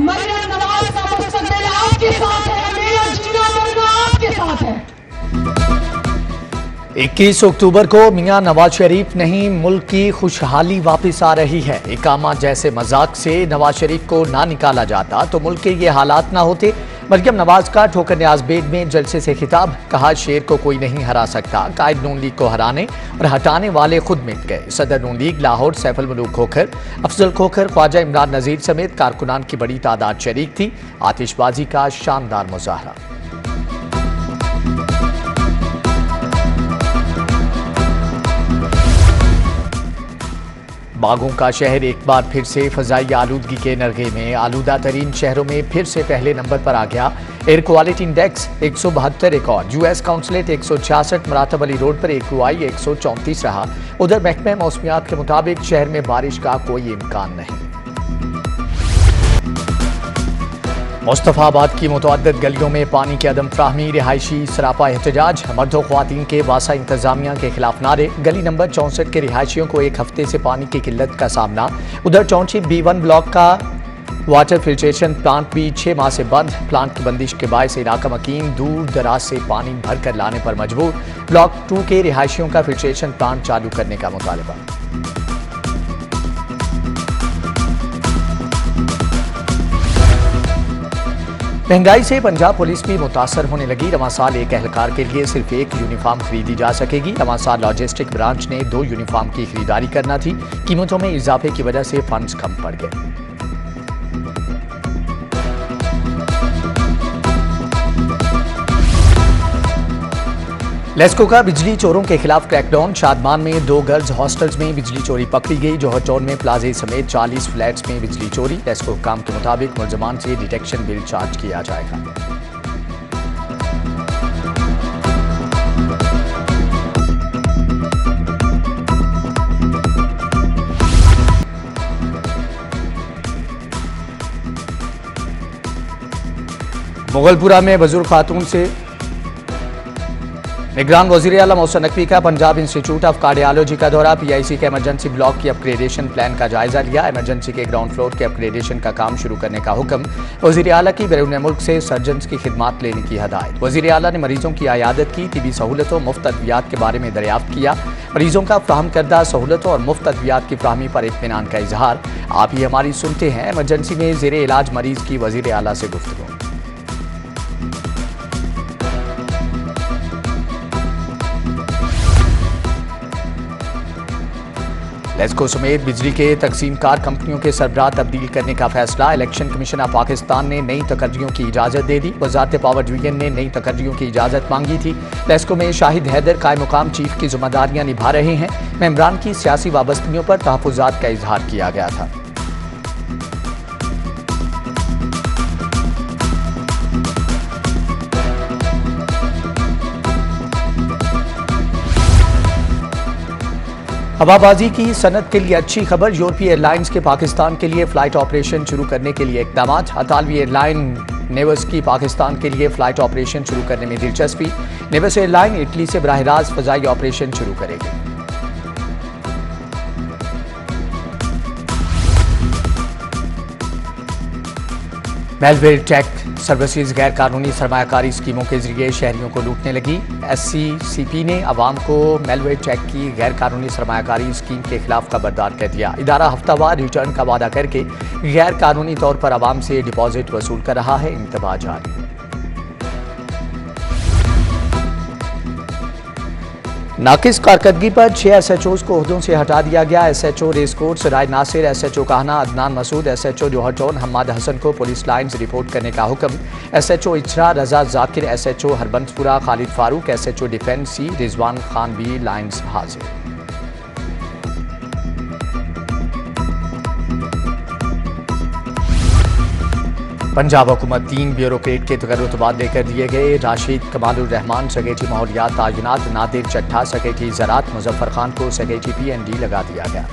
मरियम नवाज का मुस्तकबिल आपके साथ है, मेरा जीना मरना आपके साथ है। 21 अक्टूबर को मियां नवाज शरीफ नहीं, मुल्क की खुशहाली वापस आ रही है। इकामा जैसे मजाक से नवाज शरीफ को ना निकाला जाता तो मुल्क के ये हालात ना होते। मरियम नवाज का ठोकर न्याज बेग में जलसे से खिताब, कहा शेर को कोई नहीं हरा सकता। कायद नून लीग को हराने और हटाने वाले खुद मिट गए। सदर नून लीग लाहौर सैफुल मलूक खोखर, अफजल खोखर, ख्वाजा इमरान नजीर समेत कारकुनान की बड़ी तादाद शरीक थी। आतिशबाजी का शानदार मुजाहरा। बागों का शहर एक बार फिर से फजाई आलूदगी के नरगे में। आलूदा तरीन शहरों में फिर से पहले नंबर पर आ गया। Air quality index 172 record. US consulate 166, Maratab Ali road पर AQI 134 रहा। उधर महकमे मौसमियात के मुताबिक शहर में बारिश का कोई इम्कान नहीं। मुस्तफाबाद की मुतअद्दिद गलियों में पानी की अदम फ्राहमी, रिहायशी सरापा एहतजाज। मर्दों ख्वातीन के वासा इंतजामिया के खिलाफ नारे। गली नंबर 64 के रिहायशियों को एक हफ्ते से पानी की किल्लत का सामना। उधर चौंची B1 ब्लॉक का वाटर फिल्ट्रेशन प्लांट भी 6 माह से बंद। प्लांट की बंदिश के बायस इलाका मकीन दूर दराज से पानी भर कर लाने पर मजबूर। ब्लॉक 2 के रिहायशियों का फिल्ट्रेशन प्लांट चालू करने का मुतालबा। महंगाई से पंजाब पुलिस भी मुतासर होने लगी। रवां साल एक एहलकार के लिए सिर्फ एक यूनिफॉर्म खरीदी जा सकेगी। रवां साल लॉजिस्टिक ब्रांच ने 2 यूनिफॉर्म की खरीदारी करना थी। कीमतों में इजाफे की वजह से फंड्स कम पड़ गए। लेस्को का बिजली चोरों के खिलाफ क्रैकडाउन। शादमान में 2 गर्ल्स हॉस्टल्स में बिजली चोरी पकड़ी गई। जोहर टाउन में प्लाजे समेत 40 फ्लैट्स में बिजली चोरी। लेस्को हुक्काम के मुताबिक मुलजमान से डिटेक्शन बिल चार्ज किया जाएगा। मुगलपुरा में बुजुर्ग खातून से निगरान वज़ीर आला मोहसिन नकवी का पंजाब इंस्टीट्यूट ऑफ कार्डियोलॉजी का दौरा। PIC के इमरजेंसी ब्लॉक की अपग्रेडेशन प्लान का जायजा लिया। इमरजेंसी के ग्राउंड फ्लोर के अपग्रेडेशन का काम शुरू करने का हुक्म। वज़ीर आला की बैरून मुल्क से सर्जन्स की खिदमात लेने की हदायत। वज़ीर आला ने मरीजों की आयादत की। तिबी सहूलतों मुफ्त अद्वियात के बारे में दरियाफ्त किया। मरीजों का फ्राहम करदा सहूलतों और मुफ्त अद्वियात की फ्राहमी पर इत्मीनान का इजहार। आप ही हमारी सुनते हैं। इमरजेंसी में ज़ेरे इलाज मरीज की वज़ीर आला से गुफ्तगू। लेस्को समेत बिजली के तकसीमकार कंपनियों के सरबराह तब्दील करने का फैसला। इलेक्शन कमीशन ऑफ पाकिस्तान ने नई तकर्रियों की इजाज़त दे दी। वजारत पावर डिवीजन ने नई तकर्रियों की इजाज़त मांगी थी। लेस्को में शाहिद हैदर कायम मुकाम चीफ की जिम्मेदारियां निभा रहे हैं। मेंबरान की सियासी वाबस्तगियों पर तहफ़्फ़ुज़ात का इजहार किया गया था। हवाबाजी की सनत के लिए अच्छी खबर। यूरोपीय एयरलाइंस के पाकिस्तान के लिए फ्लाइट ऑपरेशन शुरू करने के लिए इक़दाम। अतालवी एयरलाइन नेवस की पाकिस्तान के लिए फ्लाइट ऑपरेशन शुरू करने में दिलचस्पी। नेवस एयरलाइन इटली से बराह रास्त फ़ज़ाई ऑपरेशन शुरू करेगी। मेलवेयर टेक सर्विसेज गैर कानूनी सरमायाकारी स्कीमों के जरिए शहरियों को लूटने लगी। SCCP ने आवाम को मेलवेयर टेक की गैर कानूनी सरमायाकारी स्कीम के खिलाफ खबरदार कर दिया। इदारा हफ्तावार रिटर्न का वादा करके गैर कानूनी तौर पर आवाम से डिपॉजिट वसूल कर रहा है। इंतबाह जारी। नाकिस कारकर्दगी पर 6 SHOs को ओहदों से हटा दिया गया। SHO racecourse Rai Nasir, SHO Kahna Adnan Masood, SHO Johar town Hammad Hassan को पुलिस लाइन्स रिपोर्ट करने का हुक्म। SHO Ichhra Raza Zakir, SHO Harbanspura Khalid Farooq, SHO defence C Rizwan Khan भी लाइन्स हाजिर। पंजाब हुकूमत 3 ब्यूरोक्रेट के तगर्रुत तबादले कर दिए गए। राशिद कमालुर रहमान सेक्रेटरी माहौलियात तायुनात, नादिर चट्ठा सेक्रेटरी ज़राअत, मुजफ्फर खान को सेक्रेटरी PND लगा दिया गया।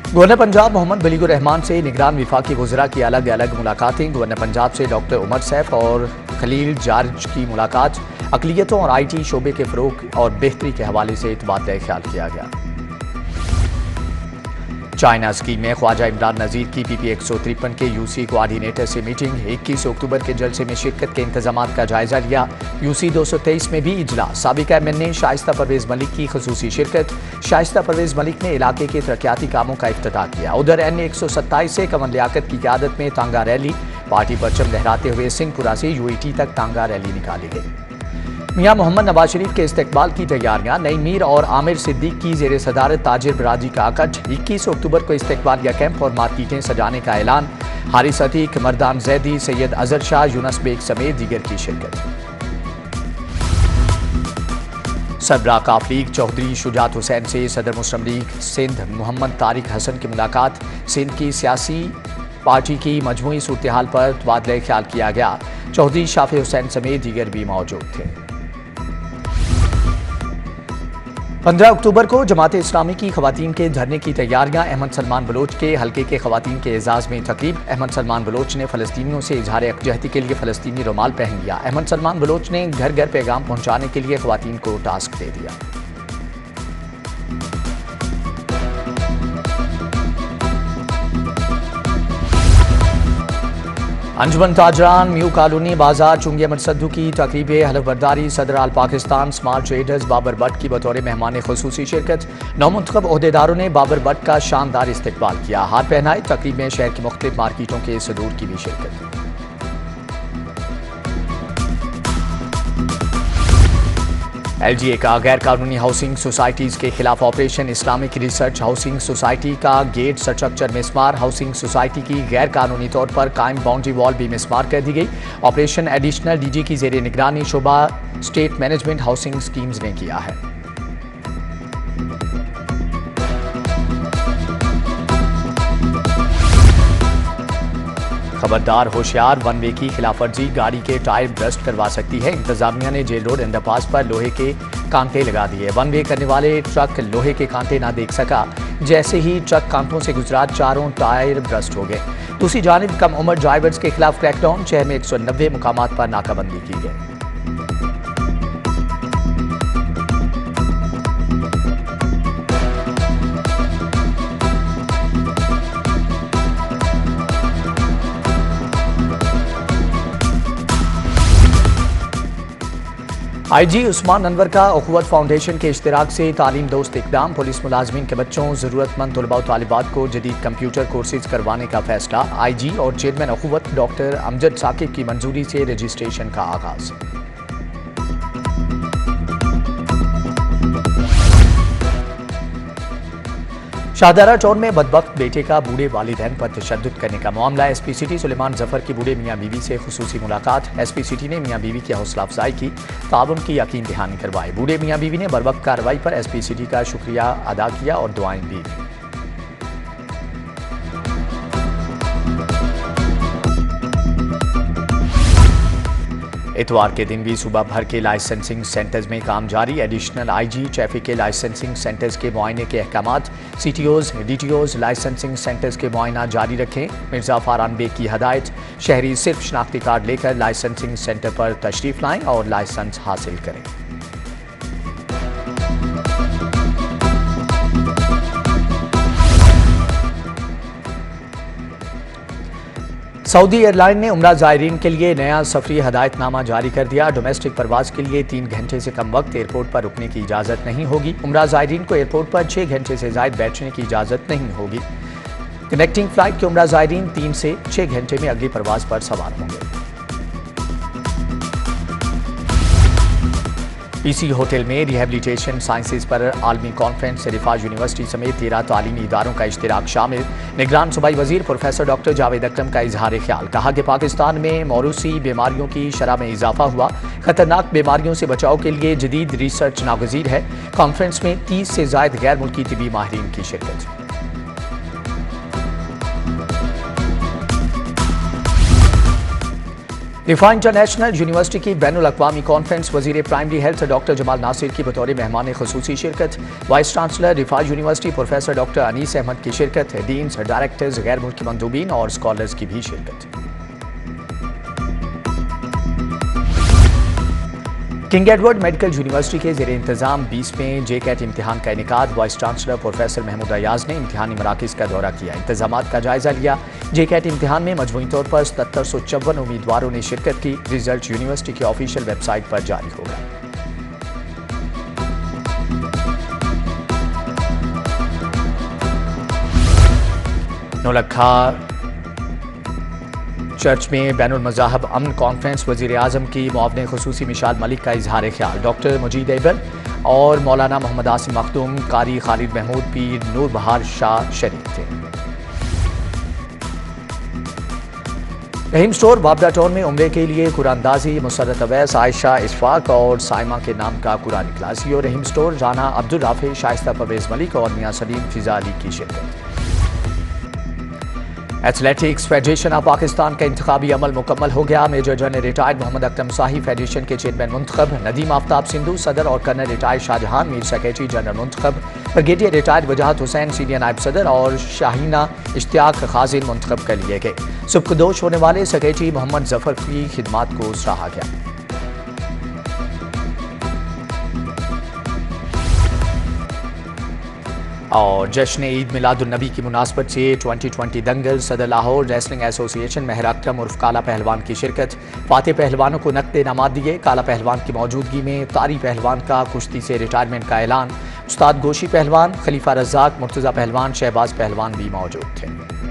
गवर्नर पंजाब मोहम्मद बलीगुर रहमान से निगरान विफाकी वज़रा की अलग अलग मुलाकातें। गवर्नर पंजाब से डॉक्टर उमर सैफ और खलील जार्ज की मुलाकात। अक़लियतों और IT शोबे के फ़रोग़ और बेहतरी के हवाले से तबादला ख्याल किया गया। चाइना स्कीम में ख्वाजा इमरान नज़ीर की PP 153 के UC कोऑर्डिनेटर से मीटिंग। 21 अक्टूबर के जलसे में शिरकत के इंतजामात का जायजा लिया। UC 223 में भी इजलास। साबिका MNA शाइस्ता परवेज मलिक की खसूसी शिरकत। शाइस्ता परवेज मलिक ने इलाके के तरक्याती कामों का इफ्तिताह किया। उधर NA 127 से कमर लियाकत की क़यादत में तांगा रैली। पार्टी परचम लहराते हुए सिंहपुरा से UAT तक तांगा रैली निकाली गई। मियां मोहम्मद नवाज शरीफ के इस्तकबाल की तैयारियां। नईम मीर और आमिर सिद्दीक की जेर सदारत ताजिर बरादरी का अकट। 21 अक्टूबर को इस्तकबालिया कैंप और मार्केटें सजाने का ऐलान। हारिस अतीक, मरदान जैदी, सैयद अजहर शाह, यूनस बेग समेत दीगर की शिरकत। सरबराह काफ लीग चौधरी शुजात हुसैन से सदर मुस्लिम लीग सिंध मोहम्मद तारिक हसन की मुलाकात। सिंध की सियासी पार्टी की मजमूई सूरत हाल पर तबादला ख्याल किया गया। चौधरी शाफी हुसैन समेत दीगर भी मौजूद थे। 15 अक्टूबर को जमात इस्लामी की खवातीन के धरने की तैयारियां। अहमद सलमान बलोच के हल्के के खवातीन के एजाज में तकरीब। अहमद सलमान बलोच ने फलस्तीनियों से इजहार यकजहती के लिए फलस्तीनी रुमाल पहन लिया। अहमद सलमान बलोच ने घर घर पैगाम पहुंचाने के लिए खवातीन को टास्क दे दिया। अंजुमन ताजरान म्यू कॉलोनी बाजार चुंगी अहमद सद्दू की तकरीब हलफ बर्दारी। सदर आल पाकिस्तान स्मार्ट ट्रेडर्स बाबर भट्ट की बतौर मेहमान खुसूसी शिरकत। नौमुंतखब ओहदेदारों ने बाबर भट्ट का शानदार इस्तकबाल किया। हार पहनाए। तकरीब में शहर की मुख्तलिफ मार्केटों के सदूर की भी शिरकत। LGA का गैर कानूनी हाउसिंग सोसाइटीज के खिलाफ operation. Islamic research housing society का गेट स्ट्रक्चर मिसमार। हाउसिंग सोसाइटी की गैर कानूनी तौर पर कायम बाउंड्री वॉल भी मिसमार कर दी गई। ऑपरेशन एडिशनल DG की जेर निगरानी शोबा स्टेट मैनेजमेंट हाउसिंग स्कीम्स ने किया है। खबरदार होशियार, वन वे की खिलाफवर्जी गाड़ी के टायर ब्रस्ट करवा सकती है। इंतजामिया ने जेल रोड अंडरपास पर लोहे के कांटे लगा दिए। वन वे करने वाले ट्रक लोहे के कांटे ना देख सका। जैसे ही ट्रक कांटों से गुजरा चारों टायर ब्रस्ट हो गए। दूसरी जानिब कम उम्र ड्राइवर्स के खिलाफ क्रैकडाउन। शहर में 190 मुकामात पर नाकाबंदी की गई। IG उस्मान अनवर का उखवत फाउंडेशन के इश्तिराक से तालीम दोस्त इकदाम। पुलिस मुलाजमीन के बच्चों ज़रूरतमंद तलबा और तालिबात को जदीद कंप्यूटर कोर्सेज करवाने का फैसला। IG और चेयरमैन उखवत डॉक्टर अमजद साकिब की मंजूरी से रजिस्ट्रेशन का आगाज। शाहदारा टाउन में बदबख्त बेटे का बूढ़े वालिदैन पर तशद्दुद करने का मामला। SP सिटी सुलेमान जफर की बूढ़े मियाँ बीवी से खुसूसी मुलाकात। SP सिटी ने मियाँ बीवी की हौसला अफजाई की, ताउन की यकीन दहानी करवाई। बूढ़े मियाँ बीवी ने बरवक्त कार्रवाई पर SP सिटी का शुक्रिया अदा किया और दुआएं दी। इतवार के दिन भी सुबह भर के लाइसेंसिंग सेंटर्स में काम जारी। एडिशनल IG ट्रैफिक के लाइसेंसिंग सेंटर्स के मुआयने के अहकामात। CTOs DTOs लाइसेंसिंग सेंटर्स के मुआयना जारी रखें। मिर्जा फारान बेग की हदायत। शहरी सिर्फ शनाख्ती कार्ड लेकर लाइसेंसिंग सेंटर पर तशरीफ लाएं और लाइसेंस हासिल करें। सऊदी एयरलाइन ने उम्रा ज़ायरीन के लिए नया सफरी हदायतनामा जारी कर दिया। डोमेस्टिक परवाज के लिए 3 घंटे से कम वक्त एयरपोर्ट पर रुकने की इजाज़त नहीं होगी। उम्रा ज़ायरीन को एयरपोर्ट पर 6 घंटे से ज़ायद बैठने की इजाज़त नहीं होगी। कनेक्टिंग फ्लाइट के उम्रा ज़ायरीन 3 से 6 घंटे में अगली परवाज पर सवार होंगे। PC होटल में रिहेबिलिटेशन साइंसेज पर आलमी कॉन्फ्रेंस। रिफाज यूनिवर्सिटी समेत 13 तालीमी इदारों का इश्तिराक शामिल। निगरान सूबाई वजीर प्रोफेसर डॉक्टर जावेद अकरम का इजहार ख्याल। कहा कि पाकिस्तान में मौरूसी बीमारियों की शरह में इजाफा हुआ। खतरनाक बीमारियों से बचाव के लिए जदीद रिसर्च नागजीर है। कॉन्फ्रेंस में 30 से ज़ायद गैर मुल्की तिबी माहिरीन की शिरकत। रिफा इंटरनेशनल यूनिवर्सिटी की बैनुल अक़वामी कॉन्फ्रेंस। वजीर primary health doctor Jamal Nasir की बतौर मेहमान खुसूसी शिरकत। Vice chancellor Riphah university professor doctor Anees Ahmad की शिरकत। डीन्स, डायरेक्टर्स, गैर मुल्की मंदूबीन और स्कॉलर्स की भी शिरकत। किंग एडवर्ड मेडिकल यूनिवर्सिटी के ज़ेरे इंतज़ाम 20वें JCAT इम्तिहान का इनेकाद vice chancellor professor Mahmood Ayaz ने इम्तिहानी मराकिज़ का दौरा किया। इंतजामात का जायजा लिया। JCAT इम्तिहान में मजमूई तौर पर 7754 उम्मीदवारों ने शिरकत की। रिजल्ट यूनिवर्सिटी की ऑफिशियल वेबसाइट पर जारी होगा। नौलखा चर्च में बैनुल मज़ाहब अमन कॉन्फ्रेंस वज़ीर आज़म की मुआवने खुसूसी मिशाल मलिक का इजहार ख्याल। डॉक्टर मुजीद ऐबल और मौलाना मोहम्मद आसिम मखदूम, कारी खालिद महमूद पीर, नूर बहार शाह शरीक थे। रहीम स्टोर वाबडा टाउन में उम्रे के लिए कुरानदाजी मुसर्रत अवैस, आयशा, इशफाक और साइमा के नाम का कुरान क्लास। रहीम स्टोर राना अब्दुल राफे, शाइस्ता परवेज मलिक और मियां सलीम फिजा अली की शिरकत। एथलेटिक्स फेडरेशन ऑफ पाकिस्तान का इंतखाबी अमल मुकम्मल हो गया। Major general retired Mohammad Akram Shahi federation के चेयरमैन मुंतखब, नदीम आफ्ताब सिंधु सदर और colonel retired Shahjahan Mir secretary general मुंतखब, brigadier retired Wajahat Hussain senior नायब सदर और शाहीना इश्तियाक खाजिन मुंतखब कर लिए गए। सुबकदोश होने वाले सेक्रेटरी मोहम्मद जफर की खिदमात को सराहा गया। और जश्न ईद मिलादुन्नबी की मुनासबत से 2020 दंगल सदर लाहौर रेसलिंग एसोसिएशन महर अकरम उर्फ काला पहलवान की शिरकत। फातेह पहलवानों को नकद इनामात दिए। काला पहलवान की मौजूदगी में तारी पहलवान का कुश्ती से रिटायरमेंट का ऐलान। उस्ताद गोशी पहलवान, खलीफा रज़ाक, मुर्तज़ा पहलवान, शहबाज पहलवान भी मौजूद थे।